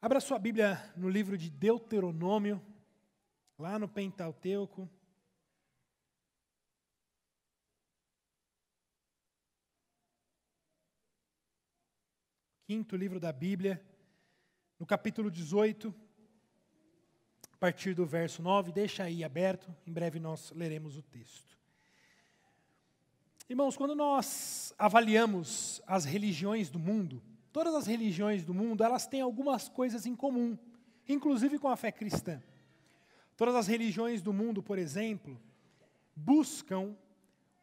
Abra sua Bíblia no livro de Deuteronômio, lá no Pentateuco. Quinto livro da Bíblia, no capítulo 18, a partir do verso 9, deixa aí aberto, em breve nós leremos o texto. Irmãos, quando nós avaliamos as religiões do mundo, todas as religiões do mundo, elas têm algumas coisas em comum, inclusive com a fé cristã. Todas as religiões do mundo, por exemplo, buscam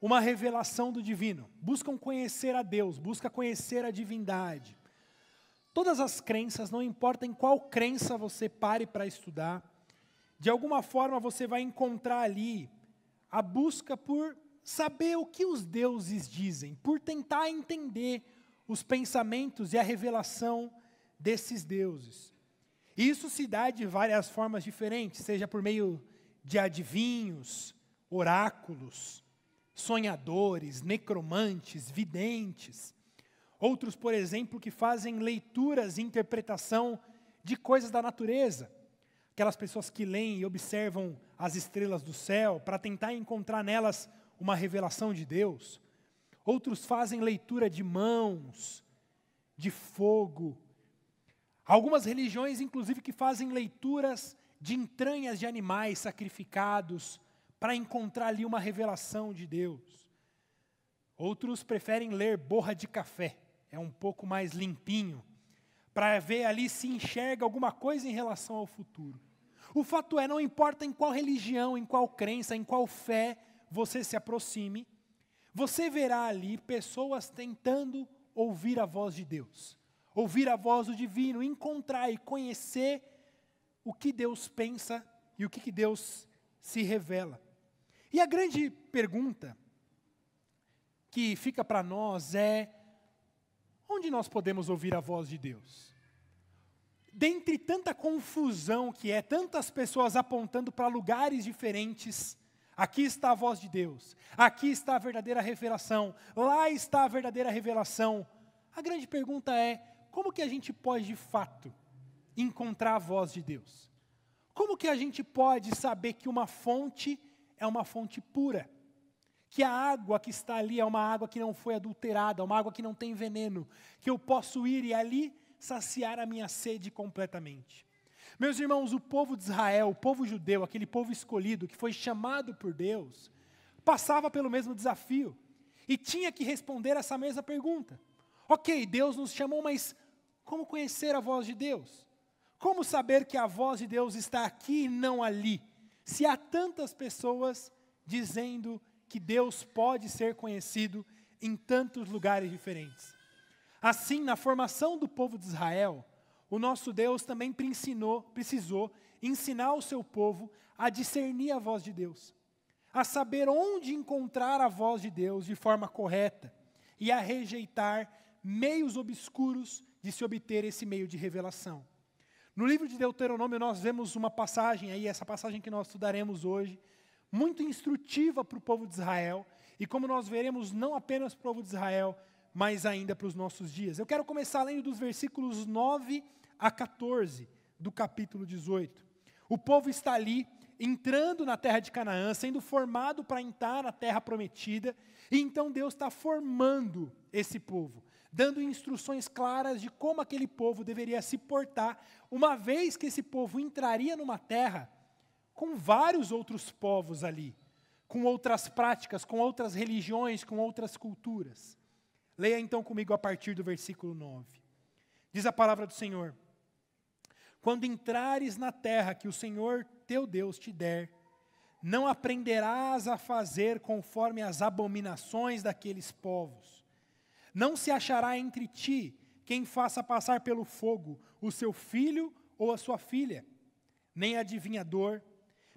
uma revelação do divino, buscam conhecer a Deus, buscam conhecer a divindade. Todas as crenças, não importa em qual crença você pare para estudar, de alguma forma você vai encontrar ali a busca por saber o que os deuses dizem, por tentar entender os pensamentos e a revelação desses deuses. E isso se dá de várias formas diferentes, seja por meio de adivinhos, oráculos, sonhadores, necromantes, videntes. Outros, por exemplo, que fazem leituras e interpretação de coisas da natureza. Aquelas pessoas que leem e observam as estrelas do céu para tentar encontrar nelas uma revelação de Deus. Outros fazem leitura de mãos, de fogo. Algumas religiões, inclusive, que fazem leituras de entranhas de animais sacrificados para encontrar ali uma revelação de Deus. Outros preferem ler borra de café, é um pouco mais limpinho, para ver ali se enxerga alguma coisa em relação ao futuro. O fato é, não importa em qual religião, em qual crença, em qual fé você se aproxime, você verá ali pessoas tentando ouvir a voz de Deus, ouvir a voz do divino, encontrar e conhecer o que Deus pensa e o que Deus se revela. E a grande pergunta que fica para nós é: onde nós podemos ouvir a voz de Deus? Dentre tanta confusão que é, tantas pessoas apontando para lugares diferentes, aqui está a voz de Deus, aqui está a verdadeira revelação, lá está a verdadeira revelação. A grande pergunta é: como que a gente pode de fato encontrar a voz de Deus? Como que a gente pode saber que uma fonte é uma fonte pura? Que a água que está ali é uma água que não foi adulterada, uma água que não tem veneno, que eu posso ir e ali saciar a minha sede completamente. Meus irmãos, o povo de Israel, o povo judeu, aquele povo escolhido que foi chamado por Deus, passava pelo mesmo desafio e tinha que responder essa mesma pergunta. Ok, Deus nos chamou, mas como conhecer a voz de Deus? Como saber que a voz de Deus está aqui e não ali? Se há tantas pessoas dizendo que Deus pode ser conhecido em tantos lugares diferentes. Assim, na formação do povo de Israel, o nosso Deus também precisou ensinar o seu povo a discernir a voz de Deus, a saber onde encontrar a voz de Deus de forma correta e a rejeitar meios obscuros de se obter esse meio de revelação. No livro de Deuteronômio nós vemos uma passagem aí, essa passagem que nós estudaremos hoje, muito instrutiva para o povo de Israel, e como nós veremos, não apenas para o povo de Israel, mas ainda para os nossos dias. Eu quero começar lendo dos versículos 9 a 14 do capítulo 18. O povo está ali, entrando na terra de Canaã, sendo formado para entrar na terra prometida, e então Deus está formando esse povo, dando instruções claras de como aquele povo deveria se portar, uma vez que esse povo entraria numa terra com vários outros povos ali, com outras práticas, com outras religiões, com outras culturas. Leia então comigo a partir do versículo 9. Diz a palavra do Senhor: quando entrares na terra que o Senhor teu Deus te der, não aprenderás a fazer conforme as abominações daqueles povos. Não se achará entre ti quem faça passar pelo fogo o seu filho ou a sua filha, nem adivinhador,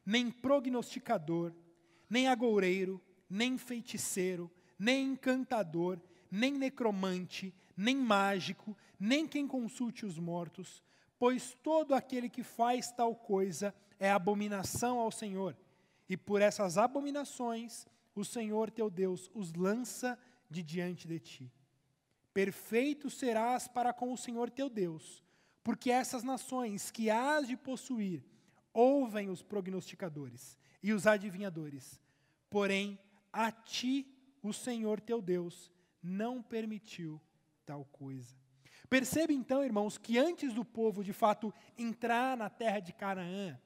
nem prognosticador, nem agoureiro, nem feiticeiro, nem encantador, nem necromante, nem mágico, nem quem consulte os mortos, pois todo aquele que faz tal coisa é abominação ao Senhor, e por essas abominações o Senhor teu Deus os lança de diante de ti. Perfeito serás para com o Senhor teu Deus, porque essas nações que hás de possuir ouvem os prognosticadores e os adivinhadores, porém a ti o Senhor teu Deus não permitiu tal coisa. Perceba então, irmãos, que antes do povo de fato entrar na terra de Canaã,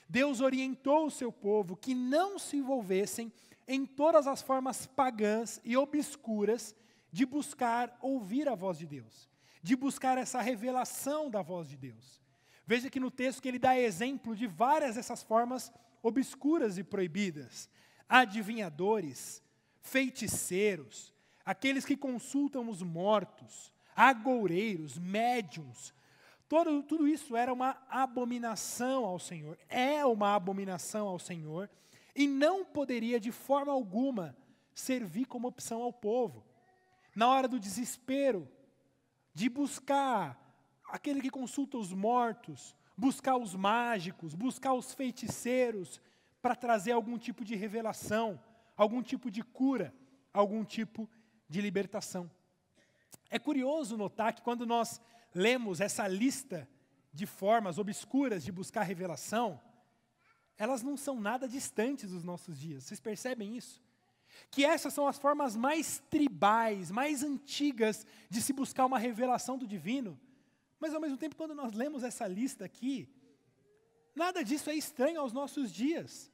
Deus orientou o seu povo que não se envolvessem em todas as formas pagãs e obscuras de buscar ouvir a voz de Deus, de buscar essa revelação da voz de Deus. Veja que no texto que ele dá exemplo de várias dessas formas obscuras e proibidas. Adivinhadores, feiticeiros, aqueles que consultam os mortos, agoureiros, médiuns. Tudo isso era uma abominação ao Senhor, é uma abominação ao Senhor, e não poderia de forma alguma servir como opção ao povo. Na hora do desespero, de buscar aquele que consulta os mortos, buscar os mágicos, buscar os feiticeiros, para trazer algum tipo de revelação, algum tipo de cura, algum tipo de libertação. É curioso notar que quando nós lemos essa lista de formas obscuras de buscar revelação, elas não são nada distantes dos nossos dias. Vocês percebem isso? Que essas são as formas mais tribais, mais antigas de se buscar uma revelação do divino. Mas ao mesmo tempo, quando nós lemos essa lista aqui, nada disso é estranho aos nossos dias.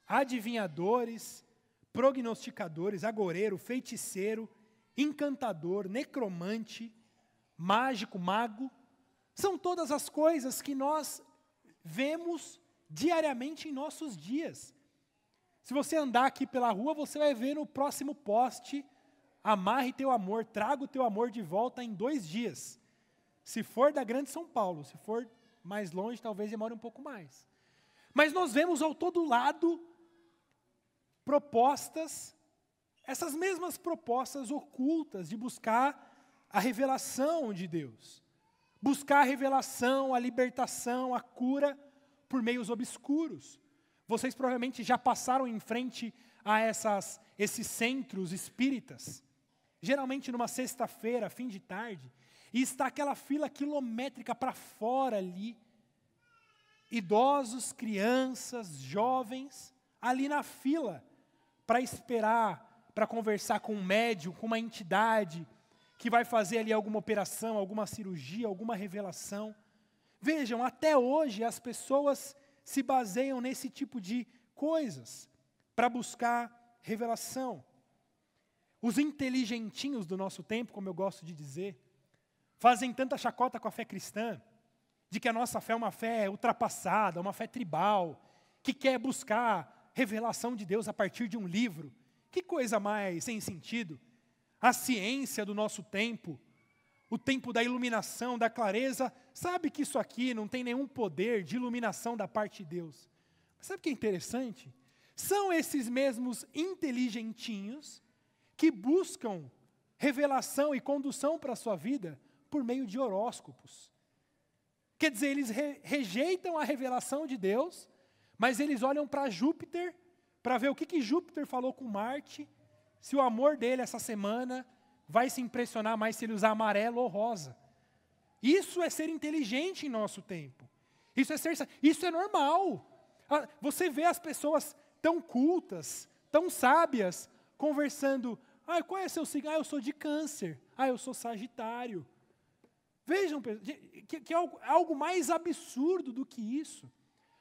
Adivinhadores, prognosticadores, agoureiro, feiticeiro, encantador, necromante, mágico, mago, são todas as coisas que nós vemos diariamente em nossos dias. Se você andar aqui pela rua, você vai ver no próximo poste, amarre teu amor, traga o teu amor de volta em 2 dias. Se for da Grande São Paulo, se for mais longe, talvez demore um pouco mais. Mas nós vemos ao todo lado propostas, essas mesmas propostas ocultas de buscar a revelação de Deus. Buscar a revelação, a libertação, a cura por meios obscuros. Vocês provavelmente já passaram em frente a esses centros espíritas, geralmente numa sexta-feira, fim de tarde, e está aquela fila quilométrica para fora ali, idosos, crianças, jovens, ali na fila, para esperar, para conversar com um médium, com uma entidade, que vai fazer ali alguma operação, alguma cirurgia, alguma revelação. Vejam, até hoje as pessoas se baseiam nesse tipo de coisas para buscar revelação. Os inteligentinhos do nosso tempo, como eu gosto de dizer, fazem tanta chacota com a fé cristã, de que a nossa fé é uma fé ultrapassada, uma fé tribal, que quer buscar revelação de Deus a partir de um livro. Que coisa mais sem sentido. A ciência do nosso tempo, o tempo da iluminação, da clareza, sabe que isso aqui não tem nenhum poder de iluminação da parte de Deus. Mas sabe o que é interessante? São esses mesmos inteligentinhos que buscam revelação e condução para a sua vida por meio de horóscopos. Quer dizer, eles rejeitam a revelação de Deus, mas eles olham para Júpiter, para ver o que Júpiter falou com Marte, se o amor dele essa semana vai se impressionar mais se ele usar amarelo ou rosa. Isso é ser inteligente em nosso tempo. Isso é normal. Você vê as pessoas tão cultas, tão sábias, conversando. Qual é seu signo? Eu sou de Câncer. Eu sou Sagitário. Vejam, que é algo mais absurdo do que isso.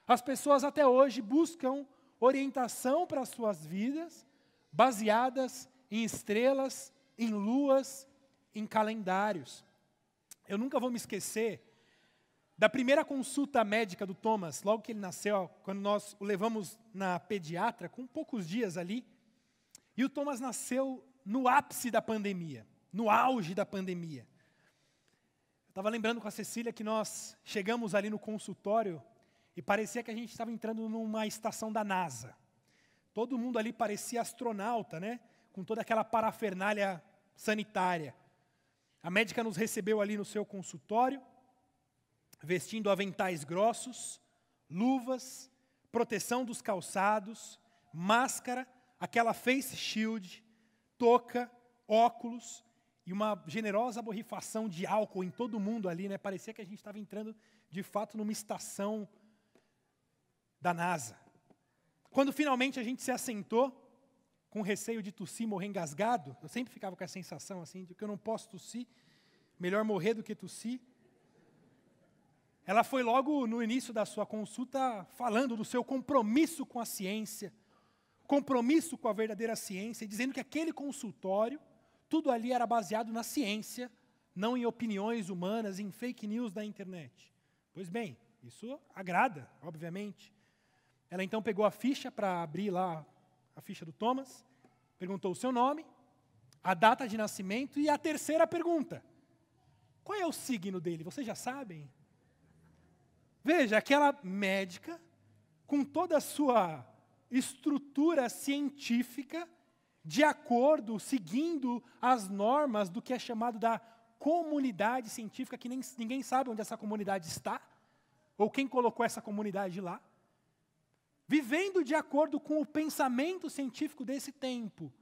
As pessoas até hoje buscam orientação para as suas vidas, baseadas em estrelas, em luas, em calendários. Eu nunca vou me esquecer da primeira consulta médica do Thomas, logo que ele nasceu, quando nós o levamos na pediatra, com poucos dias ali, e o Thomas nasceu no ápice da pandemia, no auge da pandemia. Eu estava lembrando com a Cecília que nós chegamos ali no consultório e parecia que a gente estava entrando numa estação da NASA. Todo mundo ali parecia astronauta, né? Com toda aquela parafernália sanitária. A médica nos recebeu ali no seu consultório, vestindo aventais grossos, luvas, proteção dos calçados, máscara, aquela face shield, touca, óculos, e uma generosa borrifação de álcool em todo mundo ali, né? Parecia que a gente estava entrando, de fato, numa estação da NASA. Quando finalmente a gente se assentou, com receio de tossir, morrer engasgado, eu sempre ficava com a sensação assim, de que eu não posso tossir, melhor morrer do que tossir. Ela foi logo no início da sua consulta falando do seu compromisso com a ciência, compromisso com a verdadeira ciência, e dizendo que aquele consultório, tudo ali era baseado na ciência, não em opiniões humanas, em fake news da internet. Pois bem, isso agrada, obviamente. Ela então pegou a ficha para abrir lá a ficha do Thomas, perguntou o seu nome, a data de nascimento e a terceira pergunta. Qual é o signo dele? Vocês já sabem? Veja, aquela médica, com toda a sua estrutura científica, de acordo, seguindo as normas do que é chamado da comunidade científica, que ninguém sabe onde essa comunidade está, ou quem colocou essa comunidade lá, vivendo de acordo com o pensamento científico desse tempo.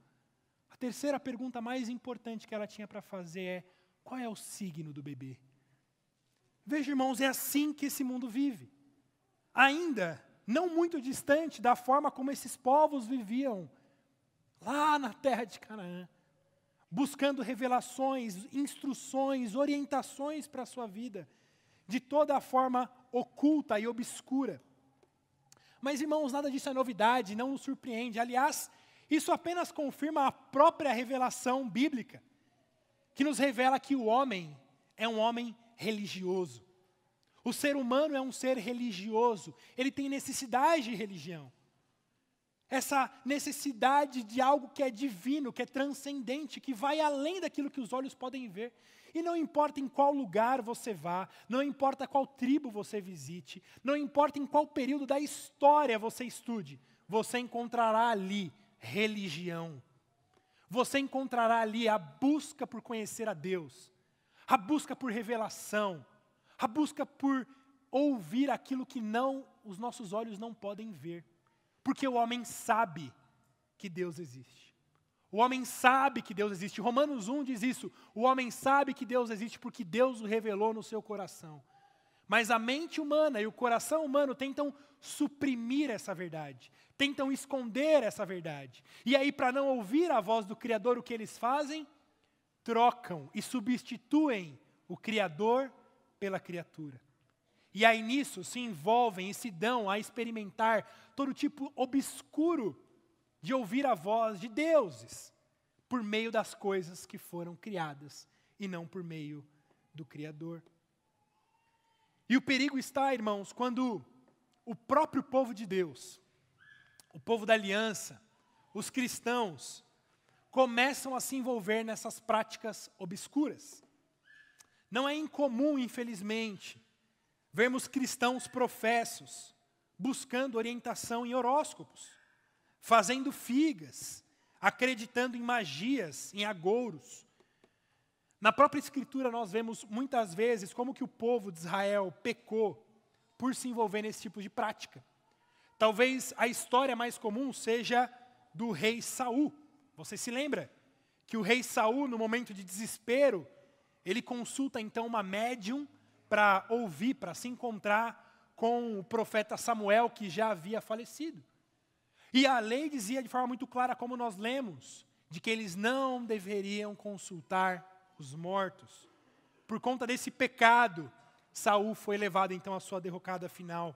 A terceira pergunta mais importante que ela tinha para fazer é: qual é o signo do bebê? Veja, irmãos, é assim que esse mundo vive. Ainda não muito distante da forma como esses povos viviam lá na terra de Canaã, buscando revelações, instruções, orientações para a sua vida, de toda a forma oculta e obscura. Mas, irmãos, nada disso é novidade, não nos surpreende. Aliás, isso apenas confirma a própria revelação bíblica, que nos revela que o homem é um homem religioso. O ser humano é um ser religioso, ele tem necessidade de religião. Essa necessidade de algo que é divino, que é transcendente, que vai além daquilo que os olhos podem ver. E não importa em qual lugar você vá, não importa qual tribo você visite, não importa em qual período da história você estude, você encontrará ali religião. Você encontrará ali a busca por conhecer a Deus, a busca por revelação, a busca por ouvir aquilo que os nossos olhos não podem ver. Porque o homem sabe que Deus existe. O homem sabe que Deus existe. Romanos 1 diz isso. O homem sabe que Deus existe porque Deus o revelou no seu coração. Mas a mente humana e o coração humano tentam suprimir essa verdade. Tentam esconder essa verdade. E aí, para não ouvir a voz do Criador, o que eles fazem? Trocam e substituem o Criador pela criatura. E aí nisso se envolvem e se dão a experimentar todo tipo obscuro de ouvir a voz de deuses, por meio das coisas que foram criadas, e não por meio do Criador. E o perigo está, irmãos, quando o próprio povo de Deus, o povo da aliança, os cristãos, começam a se envolver nessas práticas obscuras. Não é incomum, infelizmente, vermos cristãos professos buscando orientação em horóscopos, fazendo figas, acreditando em magias, em agouros. Na própria Escritura nós vemos muitas vezes como que o povo de Israel pecou por se envolver nesse tipo de prática. Talvez a história mais comum seja do rei Saul. Você se lembra que o rei Saul, no momento de desespero, ele consulta então uma médium para ouvir, para se encontrar com o profeta Samuel, que já havia falecido. E a lei dizia de forma muito clara, como nós lemos, de que eles não deveriam consultar os mortos. Por conta desse pecado, Saul foi levado então à sua derrocada final.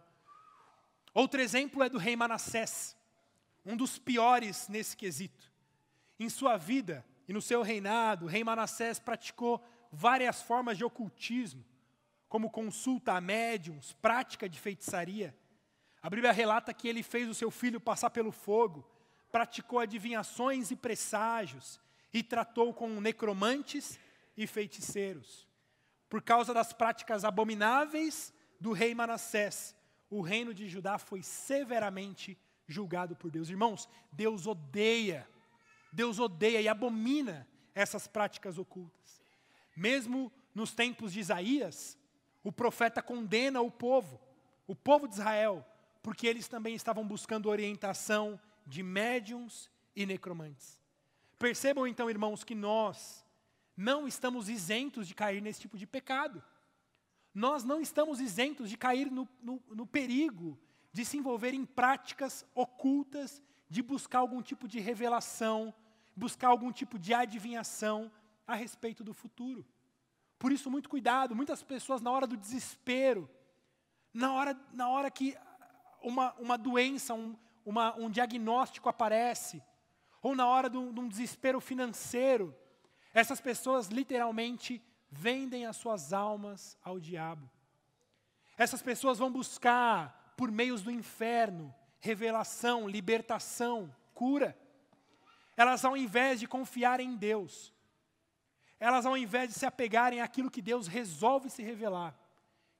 Outro exemplo é do rei Manassés, um dos piores nesse quesito. Em sua vida e no seu reinado, o rei Manassés praticou várias formas de ocultismo, como consulta a médiuns, prática de feitiçaria. A Bíblia relata que ele fez o seu filho passar pelo fogo, praticou adivinhações e presságios, e tratou com necromantes e feiticeiros. Por causa das práticas abomináveis do rei Manassés, o reino de Judá foi severamente julgado por Deus. Irmãos, Deus odeia e abomina essas práticas ocultas. Mesmo nos tempos de Isaías, o profeta condena o povo de Israel, porque eles também estavam buscando orientação de médiuns e necromantes. Percebam então, irmãos, que nós não estamos isentos de cair nesse tipo de pecado. Nós não estamos isentos de cair no perigo de se envolver em práticas ocultas, de buscar algum tipo de revelação, buscar algum tipo de adivinhação a respeito do futuro. Por isso, muito cuidado. Muitas pessoas, na hora do desespero, na hora que uma doença, um diagnóstico aparece, ou na hora de um desespero financeiro, essas pessoas literalmente vendem as suas almas ao diabo. Essas pessoas vão buscar, por meios do inferno, revelação, libertação, cura. Elas, ao invés de confiar em Deus, elas, ao invés de se apegarem àquilo que Deus resolve se revelar,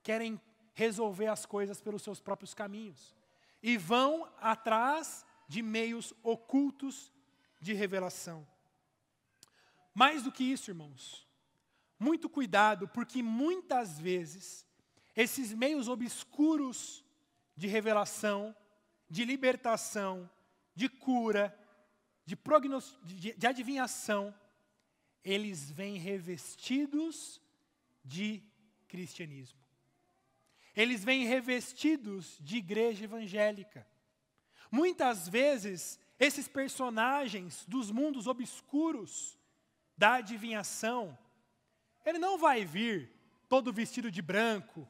querem resolver as coisas pelos seus próprios caminhos. E vão atrás de meios ocultos de revelação. Mais do que isso, irmãos, muito cuidado, porque muitas vezes, esses meios obscuros de revelação, de libertação, de cura, de adivinhação, eles vêm revestidos de cristianismo. Eles vêm revestidos de igreja evangélica. Muitas vezes, esses personagens dos mundos obscuros da adivinhação, ele não vai vir todo vestido de branco,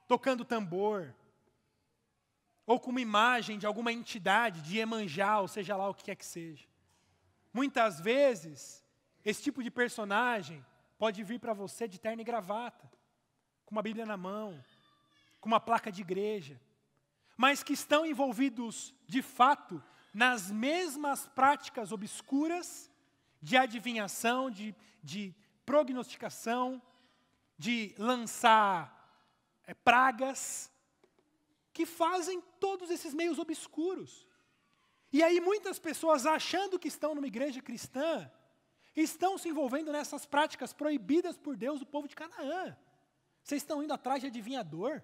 tocando tambor, ou com uma imagem de alguma entidade, de Iemanjá, ou seja lá o que quer que seja. Muitas vezes, esse tipo de personagem pode vir para você de terno e gravata, com uma Bíblia na mão, com uma placa de igreja, mas que estão envolvidos, de fato, nas mesmas práticas obscuras de adivinhação, de prognosticação, de lançar pragas, que fazem todos esses meios obscuros. E aí muitas pessoas, achando que estão numa igreja cristã, estão se envolvendo nessas práticas proibidas por Deus do povo de Canaã. Vocês estão indo atrás de adivinhador?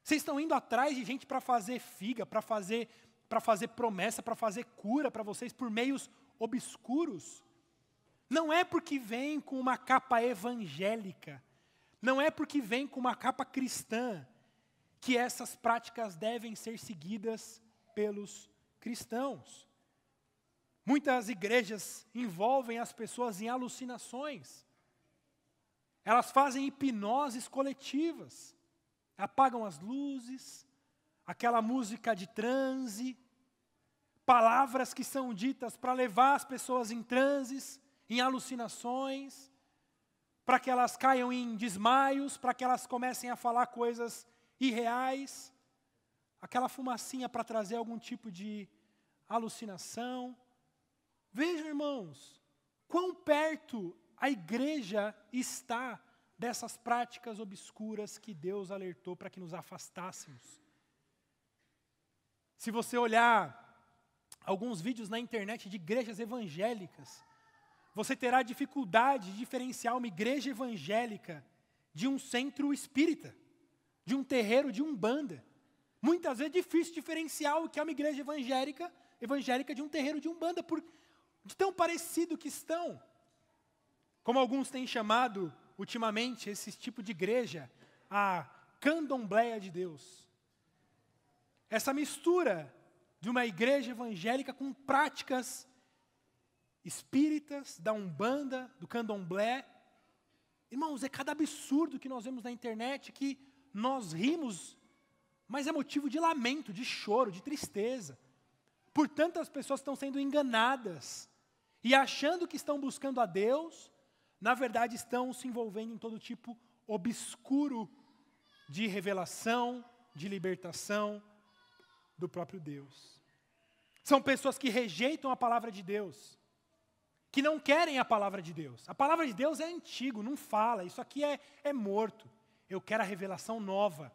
Vocês estão indo atrás de gente para fazer figa, para fazer promessa, para fazer cura para vocês por meios obscuros? Não é porque vem com uma capa evangélica, não é porque vem com uma capa cristã, que essas práticas devem ser seguidas pelos cristãos. Muitas igrejas envolvem as pessoas em alucinações. Elas fazem hipnoses coletivas. Apagam as luzes, aquela música de transe, palavras que são ditas para levar as pessoas em transes, em alucinações, para que elas caiam em desmaios, para que elas comecem a falar coisas irreais, aquela fumacinha para trazer algum tipo de alucinação. Vejam, irmãos, quão perto a igreja está dessas práticas obscuras que Deus alertou para que nos afastássemos. Se você olhar alguns vídeos na internet de igrejas evangélicas, você terá dificuldade de diferenciar uma igreja evangélica de um centro espírita, de um terreiro de umbanda. Muitas vezes é difícil diferenciar o que é uma igreja evangélica de um terreiro de umbanda, de tão parecido que estão. Como alguns têm chamado ultimamente esse tipo de igreja, a candombléia de Deus. Essa mistura de uma igreja evangélica com práticas espíritas, da umbanda, do candomblé. Irmãos, é cada absurdo que nós vemos na internet que nós rimos, mas é motivo de lamento, de choro, de tristeza. Por tantas pessoas estão sendo enganadas e achando que estão buscando a Deus, na verdade estão se envolvendo em todo tipo obscuro de revelação, de libertação do próprio Deus. São pessoas que rejeitam a palavra de Deus, que não querem a palavra de Deus. A palavra de Deus é antigo, não fala, isso aqui é morto. Eu quero a revelação nova.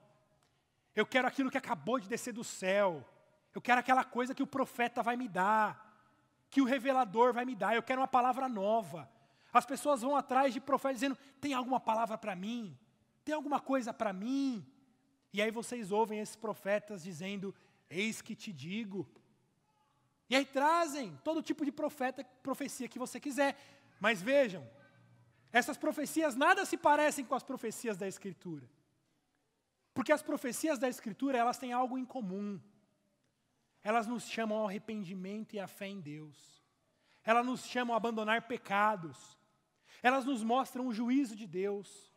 Eu quero aquilo que acabou de descer do céu. Eu quero aquela coisa que o profeta vai me dar, que o revelador vai me dar. Eu quero uma palavra nova. As pessoas vão atrás de profetas dizendo, tem alguma palavra para mim? Tem alguma coisa para mim? E aí vocês ouvem esses profetas dizendo, eis que te digo. E aí trazem todo tipo de profecia que você quiser. Mas vejam, essas profecias nada se parecem com as profecias da Escritura. Porque as profecias da Escritura, elas têm algo em comum. Elas nos chamam ao arrependimento e à fé em Deus. Elas nos chamam a abandonar pecados. Elas nos mostram o juízo de Deus.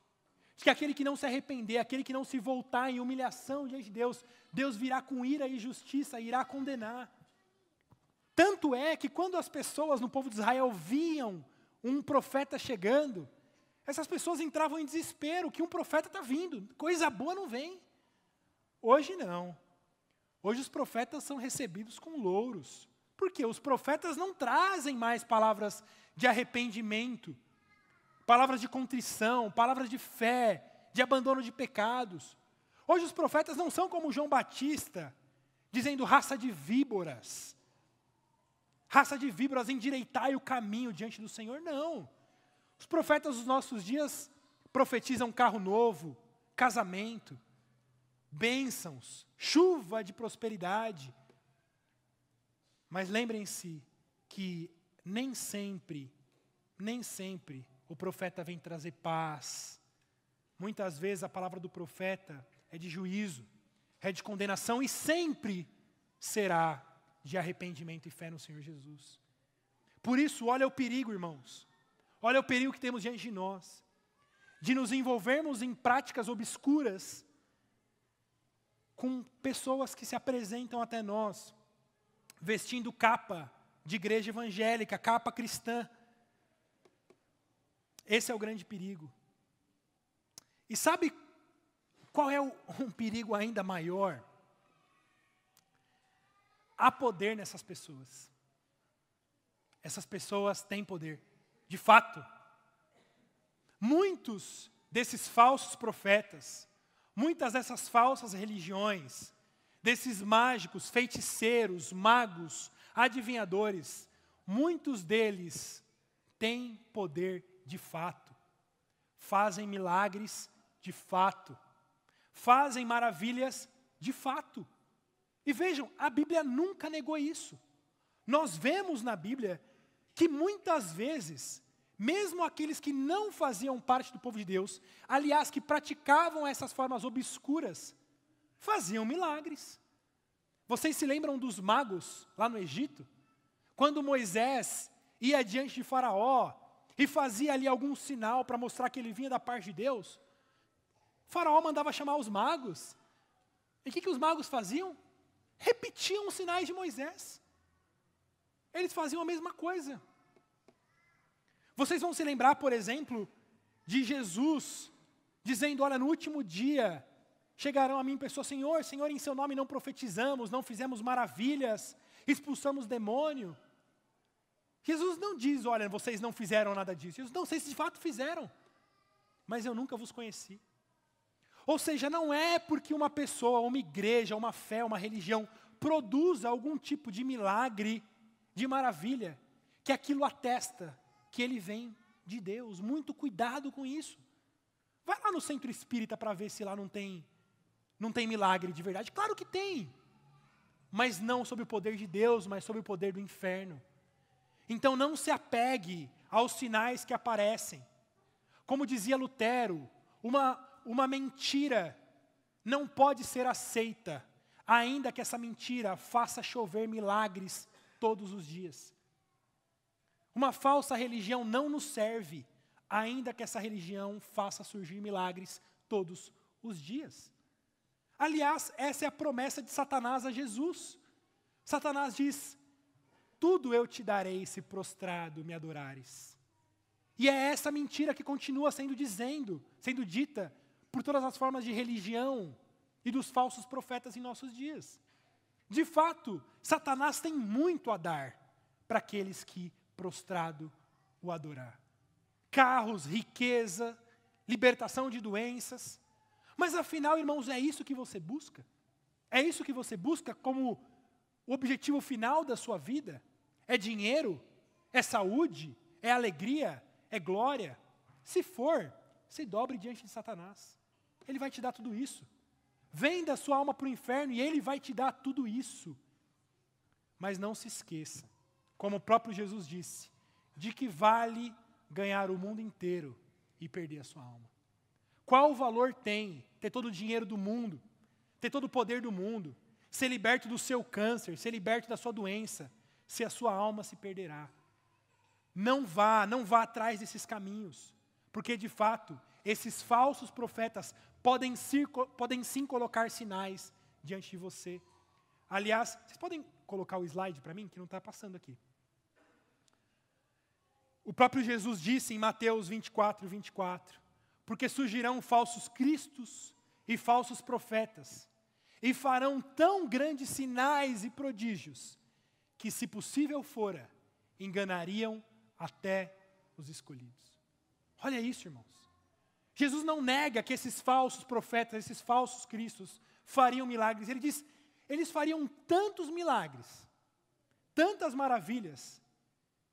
De que aquele que não se arrepender, aquele que não se voltar em humilhação diante de Deus, Deus virá com ira e justiça, irá condenar. Tanto é que quando as pessoas no povo de Israel viam um profeta chegando, essas pessoas entravam em desespero, que um profeta está vindo, coisa boa não vem. Hoje não. Hoje os profetas são recebidos com louros. Por quê? Os profetas não trazem mais palavras de arrependimento, palavras de contrição, palavras de fé, de abandono de pecados. Hoje os profetas não são como João Batista, dizendo raça de víboras, endireitai o caminho diante do Senhor. Não. Os profetas dos nossos dias profetizam carro novo, casamento, bênçãos, chuva de prosperidade. Mas lembrem-se que nem sempre o profeta vem trazer paz. Muitas vezes a palavra do profeta é de juízo, é de condenação e sempre será de arrependimento e fé no Senhor Jesus. Por isso, olha o perigo, irmãos. Olha o perigo que temos diante de nós, de nos envolvermos em práticas obscuras com pessoas que se apresentam até nós, vestindo capa de igreja evangélica, capa cristã. Esse é o grande perigo. E sabe qual é um perigo ainda maior? Há poder nessas pessoas. Essas pessoas têm poder. De fato, muitos desses falsos profetas, muitas dessas falsas religiões, desses mágicos, feiticeiros, magos, adivinhadores, muitos deles têm poder de fato, fazem milagres de fato, fazem maravilhas de fato. E vejam, a Bíblia nunca negou isso. Nós vemos na Bíblia que muitas vezes, mesmo aqueles que não faziam parte do povo de Deus, aliás, que praticavam essas formas obscuras, faziam milagres. Vocês se lembram dos magos lá no Egito? Quando Moisés ia diante de Faraó e fazia ali algum sinal para mostrar que ele vinha da parte de Deus, Faraó mandava chamar os magos. E o que os magos faziam? Repetiam os sinais de Moisés. Eles faziam a mesma coisa. Vocês vão se lembrar, por exemplo, de Jesus dizendo, olha, no último dia chegarão a mim pessoas, Senhor, em seu nome não profetizamos, não fizemos maravilhas, expulsamos demônio. Jesus não diz, olha, vocês não fizeram nada disso. Jesus, não sei se de fato fizeram, mas eu nunca vos conheci. Ou seja, não é porque uma pessoa, uma igreja, uma fé, uma religião produza algum tipo de milagre, de maravilha, que aquilo atesta que ele vem de Deus. Muito cuidado com isso. Vai lá no centro espírita para ver se lá não tem milagre de verdade. Claro que tem, mas não sob o poder de Deus, mas sob o poder do inferno. Então não se apegue aos sinais que aparecem. Como dizia Lutero, uma mentira não pode ser aceita, ainda que essa mentira faça chover milagres todos os dias. Uma falsa religião não nos serve, ainda que essa religião faça surgir milagres todos os dias. Aliás, essa é a promessa de Satanás a Jesus. Satanás diz, tudo eu te darei se prostrado me adorares. E é essa mentira que continua sendo dita por todas as formas de religião e dos falsos profetas em nossos dias. De fato, Satanás tem muito a dar para aqueles que prostrado o adorar. Carros, riqueza, libertação de doenças. Mas afinal, irmãos, é isso que você busca? É isso que você busca como o objetivo final da sua vida? É dinheiro? É saúde? É alegria? É glória? Se for, se dobre diante de Satanás. Ele vai te dar tudo isso. Venda a sua alma para o inferno e ele vai te dar tudo isso. Mas não se esqueça, como o próprio Jesus disse, de que vale ganhar o mundo inteiro e perder a sua alma? Qual valor tem ter todo o dinheiro do mundo, ter todo o poder do mundo, ser liberto do seu câncer, ser liberto da sua doença, se a sua alma se perderá? Não vá atrás desses caminhos, porque de fato, esses falsos profetas podem sim colocar sinais diante de você. Aliás, vocês podem colocar o slide para mim, que não está passando aqui. O próprio Jesus disse em Mateus 24, 24, porque surgirão falsos cristos e falsos profetas, e farão tão grandes sinais e prodígios, que se possível fora, enganariam até os escolhidos. Olha isso, irmãos. Jesus não nega que esses falsos profetas, esses falsos cristos, fariam milagres. Ele diz, eles fariam tantos milagres, tantas maravilhas,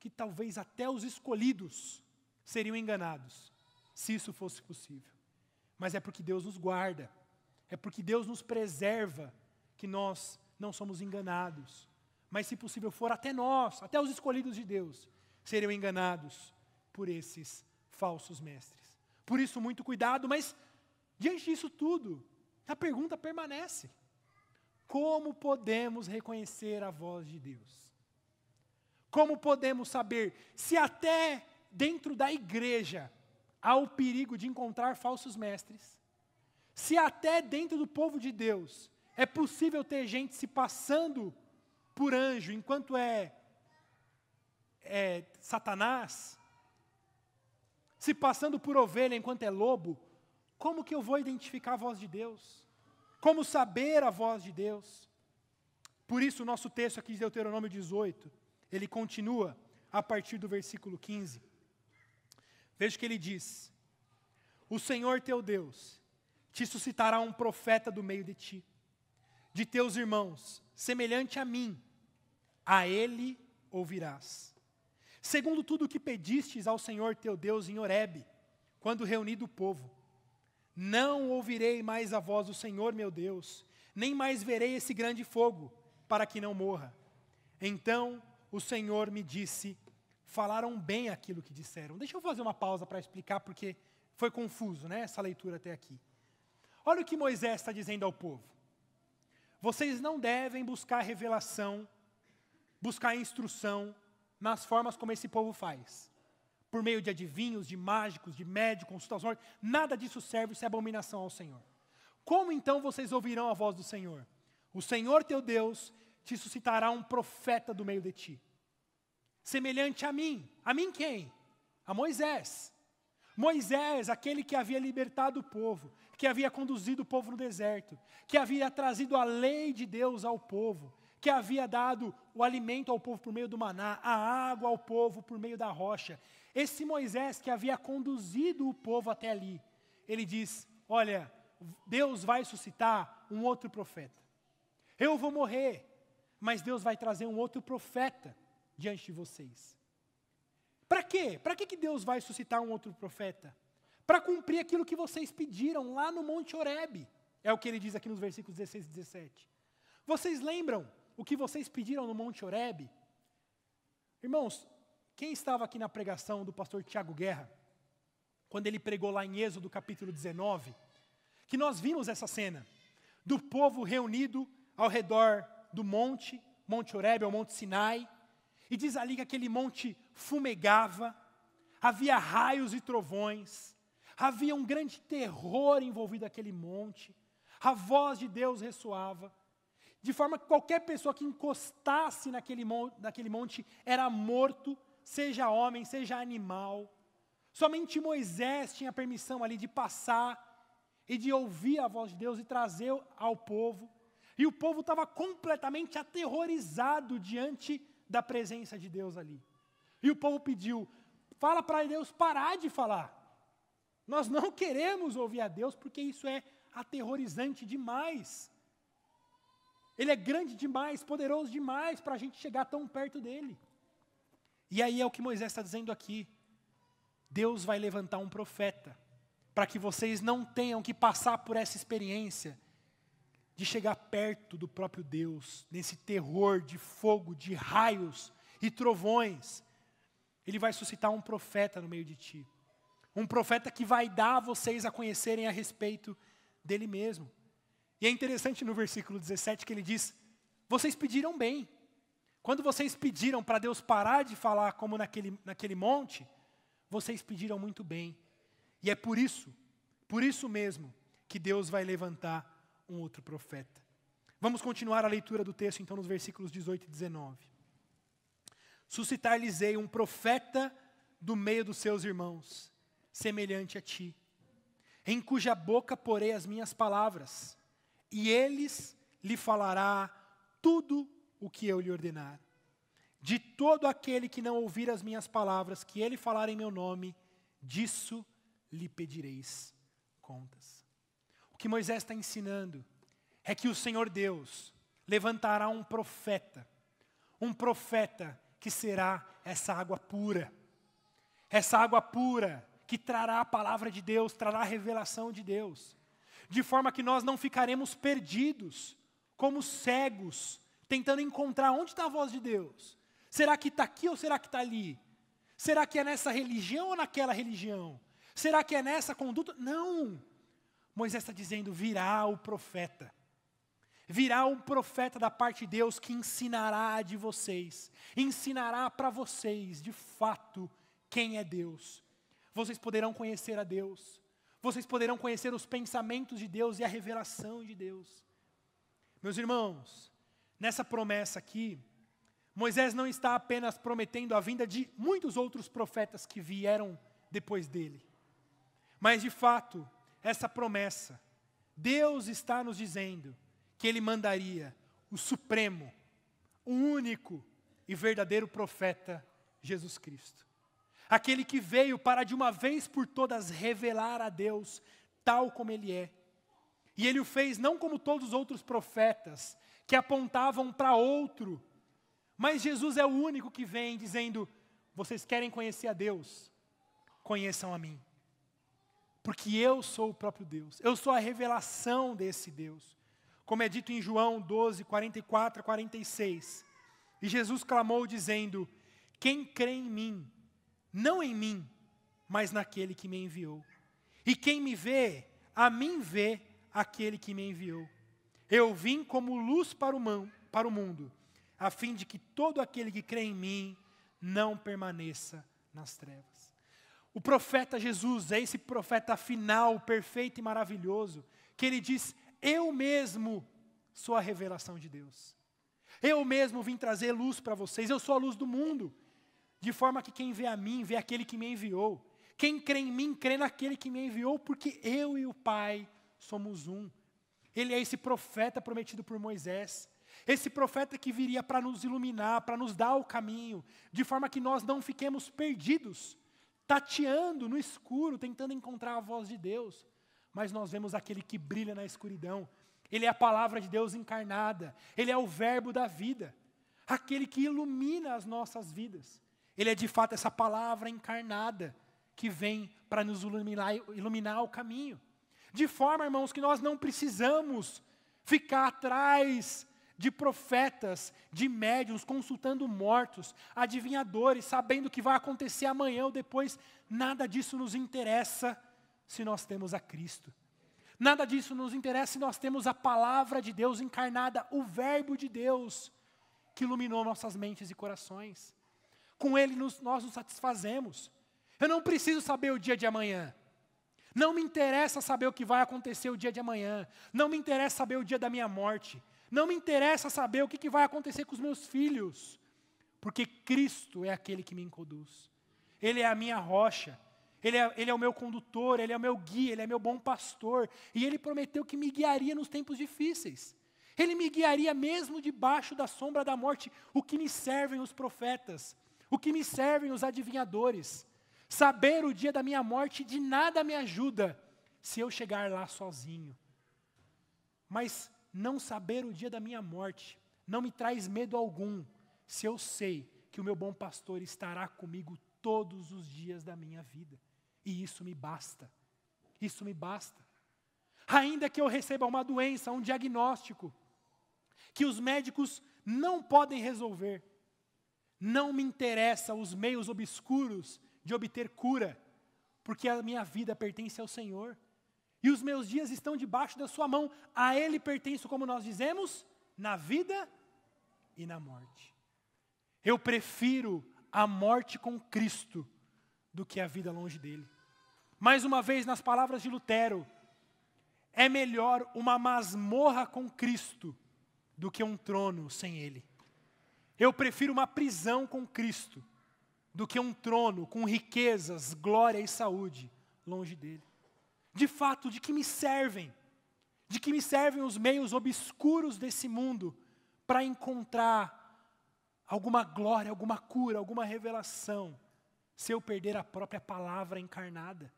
que talvez até os escolhidos seriam enganados, se isso fosse possível. Mas é porque Deus nos guarda, é porque Deus nos preserva, que nós não somos enganados. Mas se possível for, até nós, até os escolhidos de Deus, seriam enganados por esses falsos mestres. Por isso, muito cuidado, mas diante disso tudo, a pergunta permanece. Como podemos reconhecer a voz de Deus? Como podemos saber se até dentro da igreja há o perigo de encontrar falsos mestres? Se até dentro do povo de Deus é possível ter gente se passando por anjo enquanto é Satanás, se passando por ovelha enquanto é lobo, como que eu vou identificar a voz de Deus? Como saber a voz de Deus? Por isso o nosso texto aqui de Deuteronômio 18, ele continua a partir do versículo 15. Veja o que ele diz: o Senhor teu Deus te suscitará um profeta do meio de ti, de teus irmãos, semelhante a mim, a ele ouvirás. Segundo tudo o que pedistes ao Senhor teu Deus em Horebe, quando reunido o povo. Não ouvirei mais a voz do Senhor meu Deus, nem mais verei esse grande fogo, para que não morra. Então o Senhor me disse, falaram bem aquilo que disseram. Deixa eu fazer uma pausa para explicar, porque foi confuso, né, essa leitura até aqui. Olha o que Moisés está dizendo ao povo. Vocês não devem buscar revelação, buscar instrução, nas formas como esse povo faz. Por meio de adivinhos, de mágicos, de médicos, consultações, nada disso serve, isso é abominação ao Senhor. Como então vocês ouvirão a voz do Senhor? O Senhor teu Deus te suscitará um profeta do meio de ti, semelhante a mim. A mim quem? A Moisés. Moisés, aquele que havia libertado o povo, que havia conduzido o povo no deserto, que havia trazido a lei de Deus ao povo, que havia dado o alimento ao povo por meio do maná, a água ao povo por meio da rocha. Esse Moisés que havia conduzido o povo até ali, ele diz, olha, Deus vai suscitar um outro profeta. Eu vou morrer, mas Deus vai trazer um outro profeta diante de vocês. Para quê? Para que Deus vai suscitar um outro profeta? Para cumprir aquilo que vocês pediram lá no Monte Horebe. É o que ele diz aqui nos versículos 16 e 17. Vocês lembram o que vocês pediram no Monte Horebe? Irmãos, quem estava aqui na pregação do pastor Tiago Guerra, quando ele pregou lá em Êxodo capítulo 19, que nós vimos essa cena, do povo reunido ao redor do Monte Horebe, ao Monte Sinai, e diz ali que aquele monte fumegava, havia raios e trovões, havia um grande terror envolvido naquele monte, a voz de Deus ressoava, de forma que qualquer pessoa que encostasse naquele monte era morto, seja homem, seja animal. Somente Moisés tinha permissão ali de passar e de ouvir a voz de Deus e trazer ao povo. E o povo estava completamente aterrorizado diante da presença de Deus ali. E o povo pediu, fala para Deus parar de falar. Nós não queremos ouvir a Deus porque isso é aterrorizante demais. Ele é grande demais, poderoso demais para a gente chegar tão perto dele. E aí é o que Moisés está dizendo aqui. Deus vai levantar um profeta para que vocês não tenham que passar por essa experiência de chegar perto do próprio Deus, nesse terror de fogo, de raios e trovões. Ele vai suscitar um profeta no meio de ti. Um profeta que vai dar a vocês a conhecerem a respeito dele mesmo. E é interessante no versículo 17 que ele diz, vocês pediram bem. Quando vocês pediram para Deus parar de falar como naquele monte, vocês pediram muito bem. E é por isso mesmo, que Deus vai levantar um outro profeta. Vamos continuar a leitura do texto, então, nos versículos 18 e 19. Suscitar-lhes-ei um profeta do meio dos seus irmãos, semelhante a ti, em cuja boca porei as minhas palavras, e lhe falará tudo o que eu lhe ordenar. De todo aquele que não ouvir as minhas palavras, que ele falar em meu nome, disso lhe pedireis contas. O que Moisés está ensinando é que o Senhor Deus levantará um profeta que será essa água pura que trará a palavra de Deus, trará a revelação de Deus, de forma que nós não ficaremos perdidos, como cegos, tentando encontrar onde está a voz de Deus. Será que está aqui ou será que está ali? Será que é nessa religião ou naquela religião? Será que é nessa conduta? Não! Moisés está dizendo, virá o profeta. Virá um profeta da parte de Deus que ensinará de vocês. Ensinará para vocês, de fato, quem é Deus. Vocês poderão conhecer a Deus. Vocês poderão conhecer os pensamentos de Deus e a revelação de Deus. Meus irmãos, nessa promessa aqui, Moisés não está apenas prometendo a vinda de muitos outros profetas que vieram depois dele. Mas, de fato, essa promessa, Deus está nos dizendo que Ele mandaria o supremo, o único e verdadeiro profeta, Jesus Cristo. Aquele que veio para de uma vez por todas revelar a Deus tal como Ele é. E Ele o fez não como todos os outros profetas, que apontavam para outro, mas Jesus é o único que vem dizendo, vocês querem conhecer a Deus? Conheçam a mim. Porque eu sou o próprio Deus, eu sou a revelação desse Deus. Como é dito em João 12, 44 a 46. E Jesus clamou dizendo, quem crê em mim, não em mim, mas naquele que me enviou. E quem me vê, a mim vê aquele que me enviou. Eu vim como luz para o mundo, a fim de que todo aquele que crê em mim não permaneça nas trevas. O profeta Jesus é esse profeta final, perfeito e maravilhoso, que ele diz, eu mesmo sou a revelação de Deus. Eu mesmo vim trazer luz para vocês, eu sou a luz do mundo. De forma que quem vê a mim, vê aquele que me enviou. Quem crê em mim, crê naquele que me enviou, porque eu e o Pai somos um. Ele é esse profeta prometido por Moisés. Esse profeta que viria para nos iluminar, para nos dar o caminho, de forma que nós não fiquemos perdidos, tateando no escuro, tentando encontrar a voz de Deus. Mas nós vemos aquele que brilha na escuridão. Ele é a palavra de Deus encarnada. Ele é o verbo da vida. Aquele que ilumina as nossas vidas. Ele é de fato essa palavra encarnada que vem para nos iluminar o caminho. De forma, irmãos, que nós não precisamos ficar atrás de profetas, de médiuns, consultando mortos, adivinhadores, sabendo o que vai acontecer amanhã ou depois. Nada disso nos interessa se nós temos a Cristo. Nada disso nos interessa se nós temos a palavra de Deus encarnada, o verbo de Deus, que iluminou nossas mentes e corações. Com Ele nós nos satisfazemos. Eu não preciso saber o dia de amanhã. Não me interessa saber o que vai acontecer o dia de amanhã. Não me interessa saber o dia da minha morte. Não me interessa saber o que vai acontecer com os meus filhos. Porque Cristo é aquele que me conduz. Ele é a minha rocha. Ele é o meu condutor, Ele é o meu guia, Ele é meu bom pastor. E Ele prometeu que me guiaria nos tempos difíceis. Ele me guiaria mesmo debaixo da sombra da morte. O que me servem os profetas? O que me servem os adivinhadores? Saber o dia da minha morte de nada me ajuda se eu chegar lá sozinho. Mas não saber o dia da minha morte não me traz medo algum se eu sei que o meu bom pastor estará comigo todos os dias da minha vida. E isso me basta. Isso me basta. Ainda que eu receba uma doença, um diagnóstico, que os médicos não podem resolver, Não me interessa os meios obscuros de obter cura, porque a minha vida pertence ao Senhor. E os meus dias estão debaixo da sua mão. A Ele pertenço, como nós dizemos, na vida e na morte. Eu prefiro a morte com Cristo do que a vida longe dele. Mais uma vez, nas palavras de Lutero, é melhor uma masmorra com Cristo do que um trono sem Ele. Eu prefiro uma prisão com Cristo do que um trono com riquezas, glória e saúde longe dele. De fato, de que me servem? De que me servem os meios obscuros desse mundo para encontrar alguma glória, alguma cura, alguma revelação, se eu perder a própria palavra encarnada?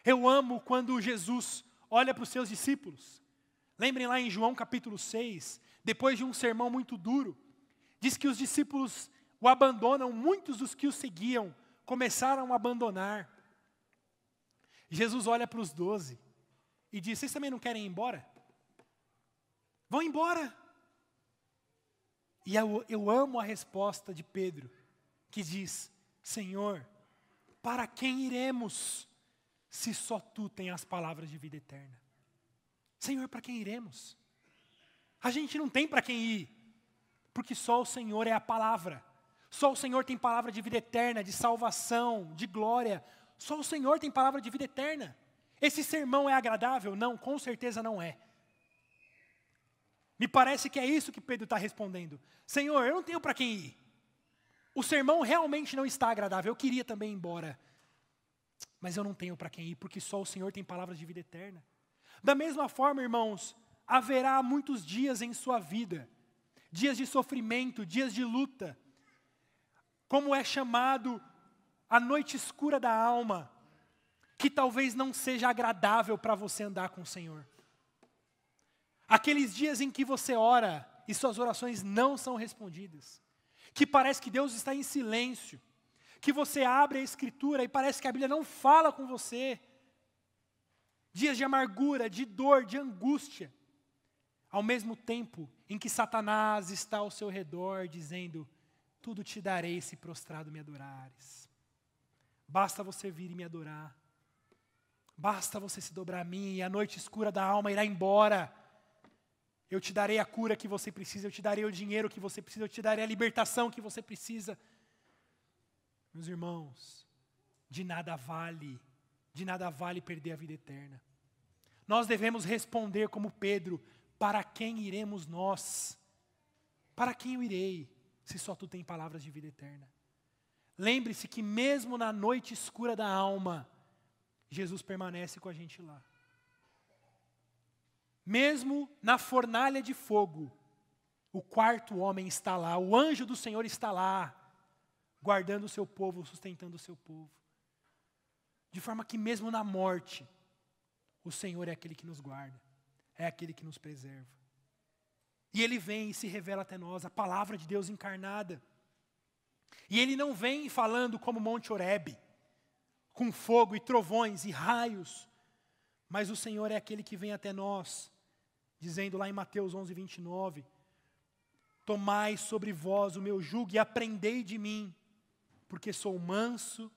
Eu amo quando Jesus olha para os seus discípulos. Lembrem lá em João capítulo 6, depois de um sermão muito duro, diz que os discípulos o abandonam, muitos dos que o seguiam começaram a abandonar. Jesus olha para os 12 e diz: vocês também não querem ir embora? Vão embora. E eu amo a resposta de Pedro, que diz: Senhor, para quem iremos, se só Tu tens as palavras de vida eterna? Senhor, para quem iremos? A gente não tem para quem ir, porque só o Senhor é a palavra. Só o Senhor tem palavra de vida eterna, de salvação, de glória. Só o Senhor tem palavra de vida eterna. Esse sermão é agradável? Não, com certeza não é. Me parece que é isso que Pedro está respondendo. Senhor, eu não tenho para quem ir. O sermão realmente não está agradável. Eu queria também ir embora. Mas eu não tenho para quem ir, porque só o Senhor tem palavras de vida eterna. Da mesma forma, irmãos, haverá muitos dias em sua vida. Dias de sofrimento, dias de luta. Como é chamado a noite escura da alma, que talvez não seja agradável para você andar com o Senhor. Aqueles dias em que você ora e suas orações não são respondidas, que parece que Deus está em silêncio, que você abre a Escritura e parece que a Bíblia não fala com você. Dias de amargura, de dor, de angústia, ao mesmo tempo em que Satanás está ao seu redor dizendo: tudo te darei se prostrado me adorares. Basta você vir e me adorar. Basta você se dobrar a mim e a noite escura da alma irá embora. Eu te darei a cura que você precisa, eu te darei o dinheiro que você precisa, eu te darei a libertação que você precisa. Meus irmãos, de nada vale perder a vida eterna. Nós devemos responder como Pedro: para quem iremos nós? Para quem eu irei, se só Tu tem palavras de vida eterna? Lembre-se que mesmo na noite escura da alma, Jesus permanece com a gente lá. Mesmo na fornalha de fogo, o quarto homem está lá, o anjo do Senhor está lá, guardando o seu povo, sustentando o seu povo. De forma que mesmo na morte, o Senhor é aquele que nos guarda, é aquele que nos preserva. E Ele vem e se revela até nós, a palavra de Deus encarnada. E Ele não vem falando como Monte Horebe, com fogo e trovões e raios, mas o Senhor é aquele que vem até nós, dizendo lá em Mateus 11:29, tomai sobre vós o meu jugo e aprendei de mim, porque sou manso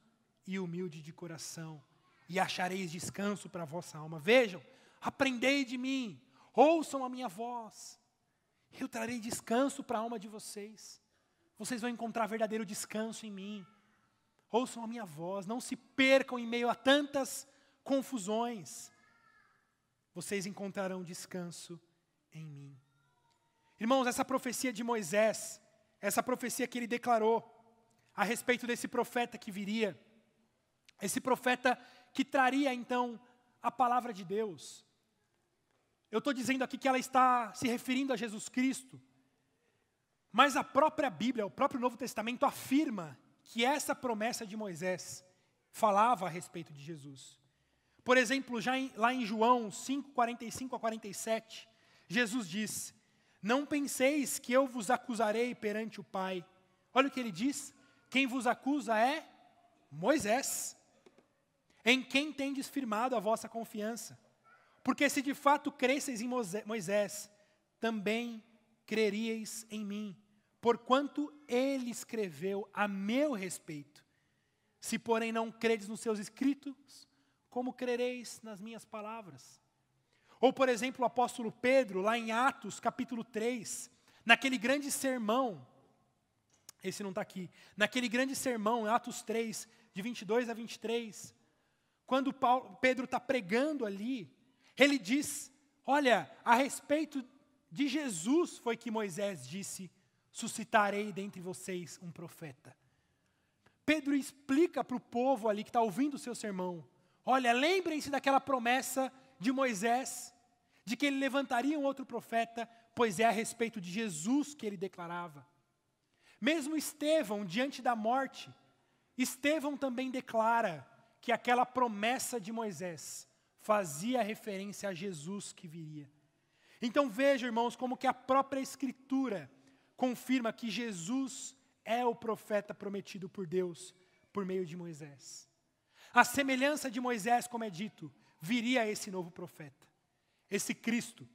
e humilde de coração, e achareis descanso para a vossa alma. Vejam, aprendei de mim, ouçam a minha voz, eu trarei descanso para a alma de vocês. Vocês vão encontrar verdadeiro descanso em mim. Ouçam a minha voz, não se percam em meio a tantas confusões. Vocês encontrarão descanso em mim. Irmãos, essa profecia de Moisés, essa profecia que ele declarou a respeito desse profeta que viria, esse profeta que traria então a palavra de Deus. Eu estou dizendo aqui que ela está se referindo a Jesus Cristo, mas a própria Bíblia, o próprio Novo Testamento afirma que essa promessa de Moisés falava a respeito de Jesus. Por exemplo, lá em João 5:45-47, Jesus diz: não penseis que eu vos acusarei perante o Pai. Olha o que ele diz: quem vos acusa é Moisés, em quem tendes firmado a vossa confiança. Porque se de fato cresceis em Moisés, também creríeis em mim, porquanto ele escreveu a meu respeito. Se, porém, não credes nos seus escritos, como crereis nas minhas palavras? Ou, por exemplo, o apóstolo Pedro, lá em Atos, capítulo 3, naquele grande sermão, esse não está aqui, naquele grande sermão, Atos 3, de 22 a 23, quando Pedro está pregando ali, ele diz, olha, a respeito de Jesus foi que Moisés disse, suscitarei dentre vocês um profeta. Pedro explica para o povo ali que está ouvindo o seu sermão, olha, lembrem-se daquela promessa de Moisés, de que ele levantaria um outro profeta, pois é a respeito de Jesus que ele declarava. Mesmo Estevão, diante da morte, Estevão também declara que aquela promessa de Moisés fazia referência a Jesus que viria. Então veja, irmãos, como que a própria Escritura confirma que Jesus é o profeta prometido por Deus por meio de Moisés. A semelhança de Moisés, como é dito, viria esse novo profeta, esse Cristo,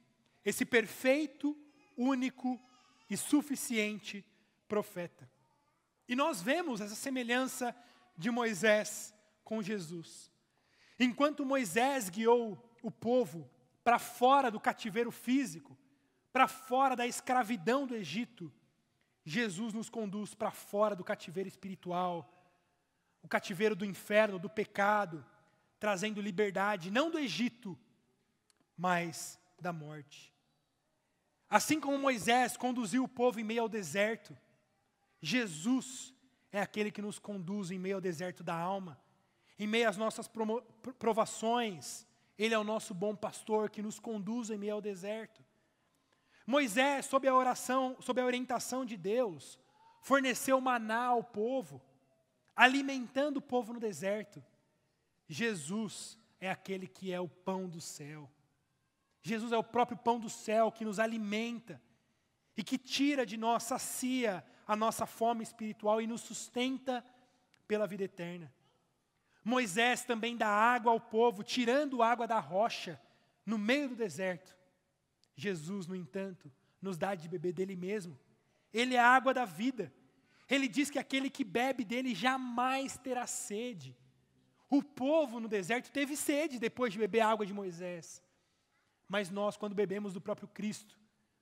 esse perfeito, único e suficiente profeta. E nós vemos essa semelhança de Moisés com Jesus. Enquanto Moisés guiou o povo para fora do cativeiro físico, para fora da escravidão do Egito, Jesus nos conduz para fora do cativeiro espiritual, o cativeiro do inferno, do pecado, trazendo liberdade, não do Egito, mas da morte. Assim como Moisés conduziu o povo em meio ao deserto, Jesus é aquele que nos conduz em meio ao deserto da alma, em meio às nossas provações. Ele é o nosso bom pastor que nos conduz em meio ao deserto. Moisés, sob a orientação de Deus, forneceu maná ao povo, alimentando o povo no deserto. Jesus é aquele que é o pão do céu. Jesus é o próprio pão do céu que nos alimenta e que tira de nós, sacia a nossa fome espiritual e nos sustenta pela vida eterna. Moisés também dá água ao povo, tirando água da rocha no meio do deserto. Jesus, no entanto, nos dá de beber dele mesmo. Ele é a água da vida. Ele diz que aquele que bebe dele jamais terá sede. O povo no deserto teve sede depois de beber a água de Moisés. Mas nós, quando bebemos do próprio Cristo,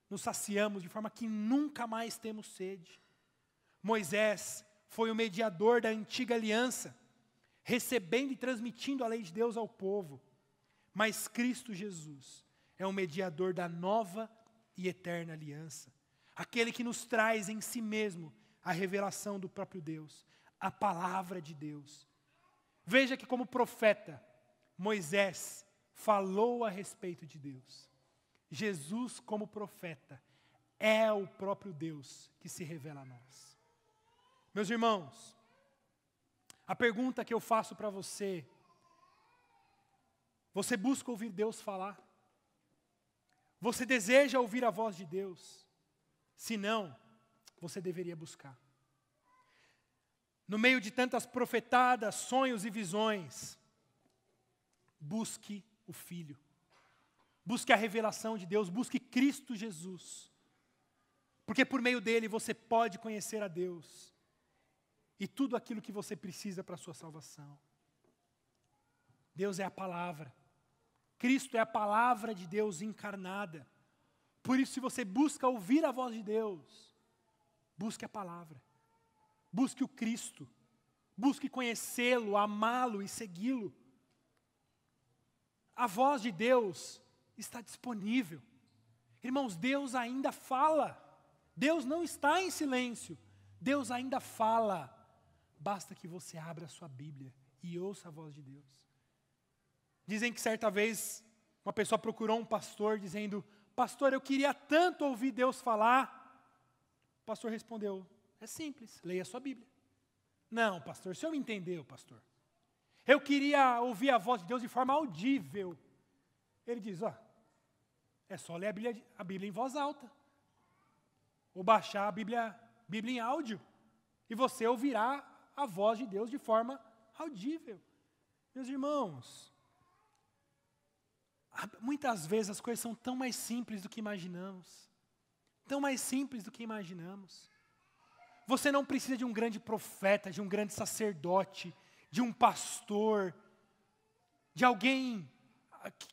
nos saciamos de forma que nunca mais temos sede. Moisés foi o mediador da antiga aliança, recebendo e transmitindo a lei de Deus ao povo. Mas Cristo Jesus é o mediador da nova e eterna aliança. Aquele que nos traz em si mesmo a revelação do próprio Deus, a palavra de Deus. Veja que como profeta, Moisés falou a respeito de Deus. Jesus como profeta é o próprio Deus que se revela a nós. Meus irmãos, a pergunta que eu faço para você: você busca ouvir Deus falar? Você deseja ouvir a voz de Deus? Se não, você deveria buscar. No meio de tantas profetadas, sonhos e visões, busque o Filho. Busque a revelação de Deus, busque Cristo Jesus. Porque por meio dele você pode conhecer a Deus e tudo aquilo que você precisa para a sua salvação. Deus é a palavra. Cristo é a palavra de Deus encarnada. Por isso, se você busca ouvir a voz de Deus, busque a palavra. Busque o Cristo. Busque conhecê-lo, amá-lo e segui-lo. A voz de Deus está disponível. Irmãos, Deus ainda fala. Deus não está em silêncio. Deus ainda fala. Basta que você abra a sua Bíblia e ouça a voz de Deus. Dizem que certa vez uma pessoa procurou um pastor dizendo: pastor, eu queria tanto ouvir Deus falar. O pastor respondeu: é simples, leia a sua Bíblia. Não, pastor, o senhor me entendeu, pastor. Eu queria ouvir a voz de Deus de forma audível. Ele diz: é só ler a Bíblia em voz alta. Ou baixar a Bíblia em áudio. E você ouvirá a voz de Deus de forma audível. Meus irmãos, muitas vezes as coisas são tão mais simples do que imaginamos. Tão mais simples do que imaginamos. você não precisa de um grande profeta, de um grande sacerdote, de um pastor, de alguém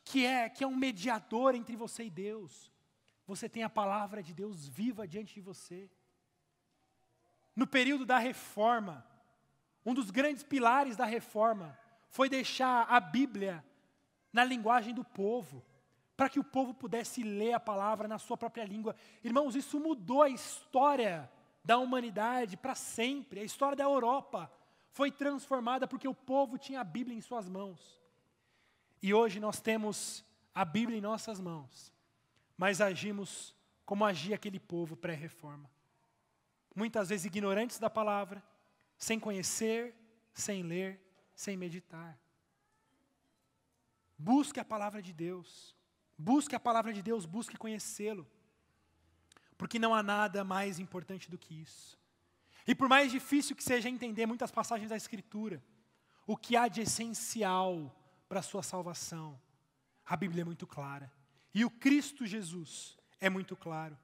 que é um mediador entre você e Deus. Você tem a palavra de Deus viva diante de você. No período da reforma, um dos grandes pilares da reforma foi deixar a Bíblia na linguagem do povo, para que o povo pudesse ler a palavra na sua própria língua. Irmãos, isso mudou a história da humanidade para sempre. A história da Europa foi transformada porque o povo tinha a Bíblia em suas mãos. E hoje nós temos a Bíblia em nossas mãos, mas agimos como agia aquele povo pré-reforma. Muitas vezes ignorantes da palavra, sem conhecer, sem ler, sem meditar. Busque a palavra de Deus. Busque a palavra de Deus, busque conhecê-lo. Porque não há nada mais importante do que isso. E por mais difícil que seja entender muitas passagens da Escritura, o que há de essencial para a sua salvação, a Bíblia é muito clara. E o Cristo Jesus é muito claro.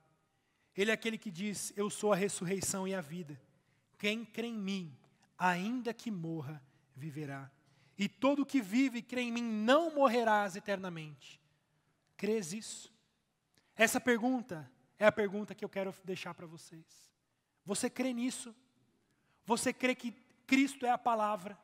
Ele é aquele que diz, eu sou a ressurreição e a vida. Quem crê em mim, ainda que morra, viverá. E todo que vive e crê em mim não morrerás eternamente. Crês isso? Essa pergunta é a pergunta que eu quero deixar para vocês. Você crê nisso? Você crê que Cristo é a palavra?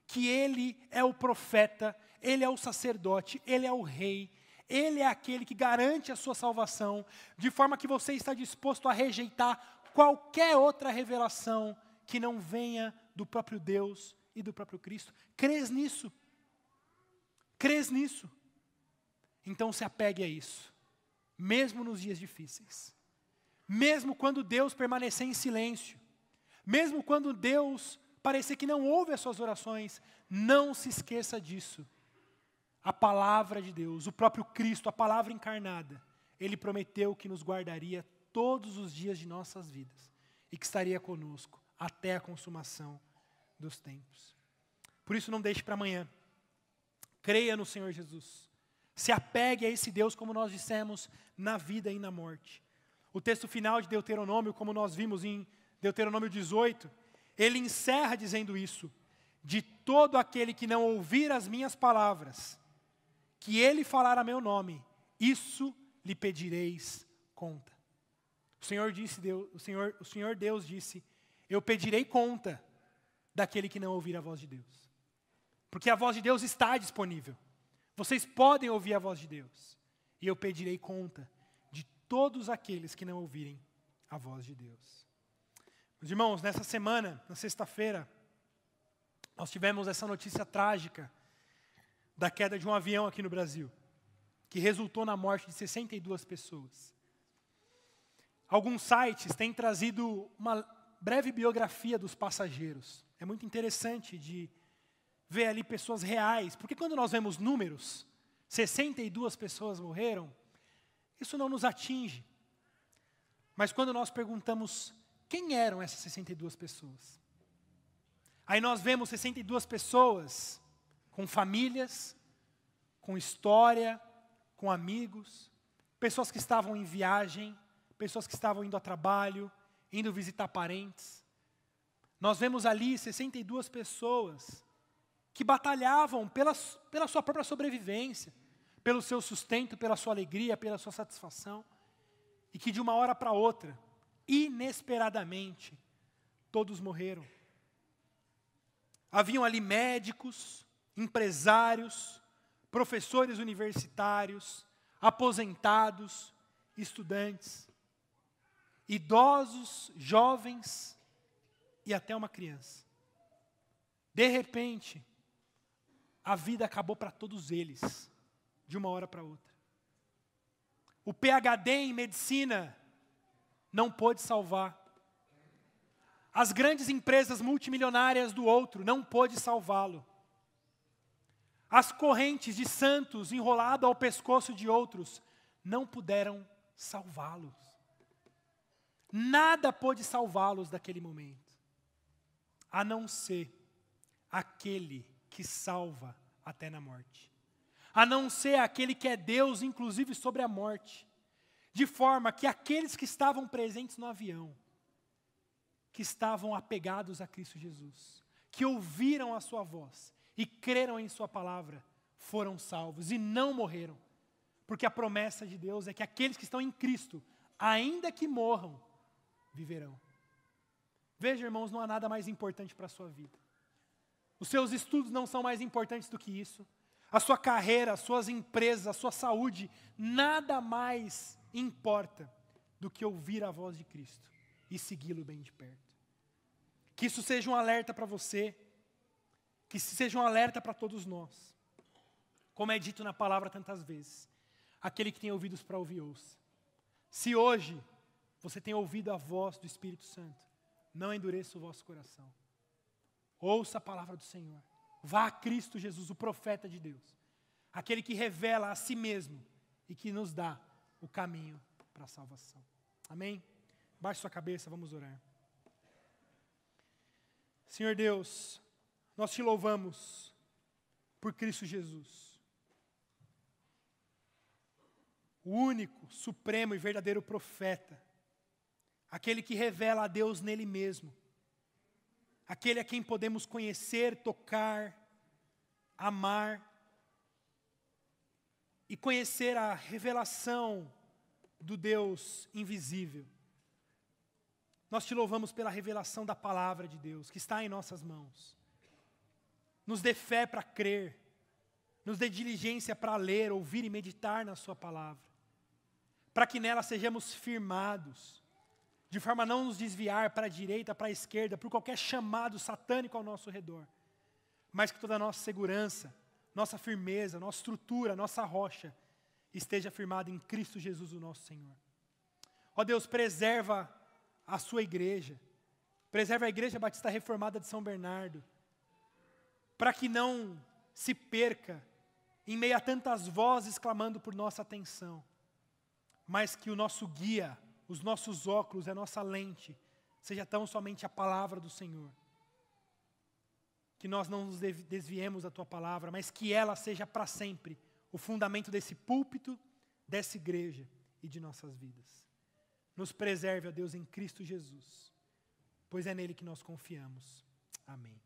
Que Ele é o profeta, Ele é o sacerdote, Ele é o rei, Ele é aquele que garante a sua salvação, de forma que você está disposto a rejeitar qualquer outra revelação que não venha do próprio Deus e do próprio Cristo? Crês nisso? Crês nisso? Então se apegue a isso, mesmo nos dias difíceis, mesmo quando Deus permanecer em silêncio, mesmo quando Deus parecer que não ouve as suas orações, não se esqueça disso. A palavra de Deus, o próprio Cristo, a palavra encarnada, Ele prometeu que nos guardaria todos os dias de nossas vidas e que estaria conosco até a consumação dos tempos. Por isso não deixe para amanhã. Creia no Senhor Jesus. Se apegue a esse Deus, como nós dissemos, na vida e na morte. O texto final de Deuteronômio, como nós vimos em Deuteronômio 18, ele encerra dizendo isso: de todo aquele que não ouvir as minhas palavras, que ele falar a meu nome, isso lhe pedireis conta. O Senhor Deus disse, eu pedirei conta daquele que não ouvir a voz de Deus. Porque a voz de Deus está disponível. Vocês podem ouvir a voz de Deus. E eu pedirei conta de todos aqueles que não ouvirem a voz de Deus. Meus irmãos, nessa semana, na sexta-feira, nós tivemos essa notícia trágica da queda de um avião aqui no Brasil, que resultou na morte de 62 pessoas. Alguns sites têm trazido uma breve biografia dos passageiros. É muito interessante de ver ali pessoas reais, porque quando nós vemos números, 62 pessoas morreram, isso não nos atinge. Mas quando nós perguntamos quem eram essas 62 pessoas, aí nós vemos 62 pessoas com famílias, com história, com amigos, pessoas que estavam em viagem, pessoas que estavam indo a trabalho, indo visitar parentes. Nós vemos ali 62 pessoas que batalhavam pela sua própria sobrevivência, pelo seu sustento, pela sua alegria, pela sua satisfação, e que de uma hora para outra, inesperadamente, todos morreram. Haviam ali médicos, empresários, professores universitários, aposentados, estudantes, idosos, jovens e até uma criança. De repente, a vida acabou para todos eles, de uma hora para outra. O PhD em medicina não pôde salvar. As grandes empresas multimilionárias do outro não pôde salvá-lo. As correntes de santos enroladas ao pescoço de outros não puderam salvá-los. Nada pôde salvá-los daquele momento, a não ser aquele que salva até na morte. A não ser aquele que é Deus, inclusive sobre a morte. De forma que aqueles que estavam presentes no avião, que estavam apegados a Cristo Jesus, que ouviram a sua voz e creram em sua palavra, foram salvos e não morreram. Porque a promessa de Deus é que aqueles que estão em Cristo, ainda que morram, viverão. Veja, irmãos, não há nada mais importante para a sua vida. Os seus estudos não são mais importantes do que isso. A sua carreira, as suas empresas, a sua saúde, nada mais importa do que ouvir a voz de Cristo e segui-lo bem de perto. Que isso seja um alerta para você, que isso seja um alerta para todos nós. Como é dito na palavra tantas vezes, aquele que tem ouvidos para ouvir, ouça. Se hoje você tem ouvido a voz do Espírito Santo, não endureça o vosso coração. Ouça a palavra do Senhor. Vá a Cristo Jesus, o profeta de Deus. Aquele que revela a si mesmo e que nos dá o caminho para a salvação. Amém? Baixe sua cabeça, vamos orar. Senhor Deus, nós te louvamos por Cristo Jesus. O único, supremo e verdadeiro profeta. Aquele que revela a Deus nele mesmo. Aquele a quem podemos conhecer, tocar, amar e conhecer a revelação do Deus invisível. Nós te louvamos pela revelação da palavra de Deus, que está em nossas mãos. Nos dê fé para crer, nos dê diligência para ler, ouvir e meditar na sua palavra, para que nela sejamos firmados, de forma a não nos desviar para a direita, para a esquerda, por qualquer chamado satânico ao nosso redor, mas que toda a nossa segurança, nossa firmeza, nossa estrutura, nossa rocha, esteja firmada em Cristo Jesus, o nosso Senhor. Ó Deus, preserva a sua igreja, preserva a Igreja Batista Reformada de São Bernardo, para que não se perca em meio a tantas vozes clamando por nossa atenção, mas que o nosso guia, os nossos óculos, a nossa lente, seja tão somente a palavra do Senhor. Que nós não nos desviemos da Tua palavra, mas que ela seja para sempre o fundamento desse púlpito, dessa igreja e de nossas vidas. Nos preserve, ó Deus, em Cristo Jesus, pois é nele que nós confiamos. Amém.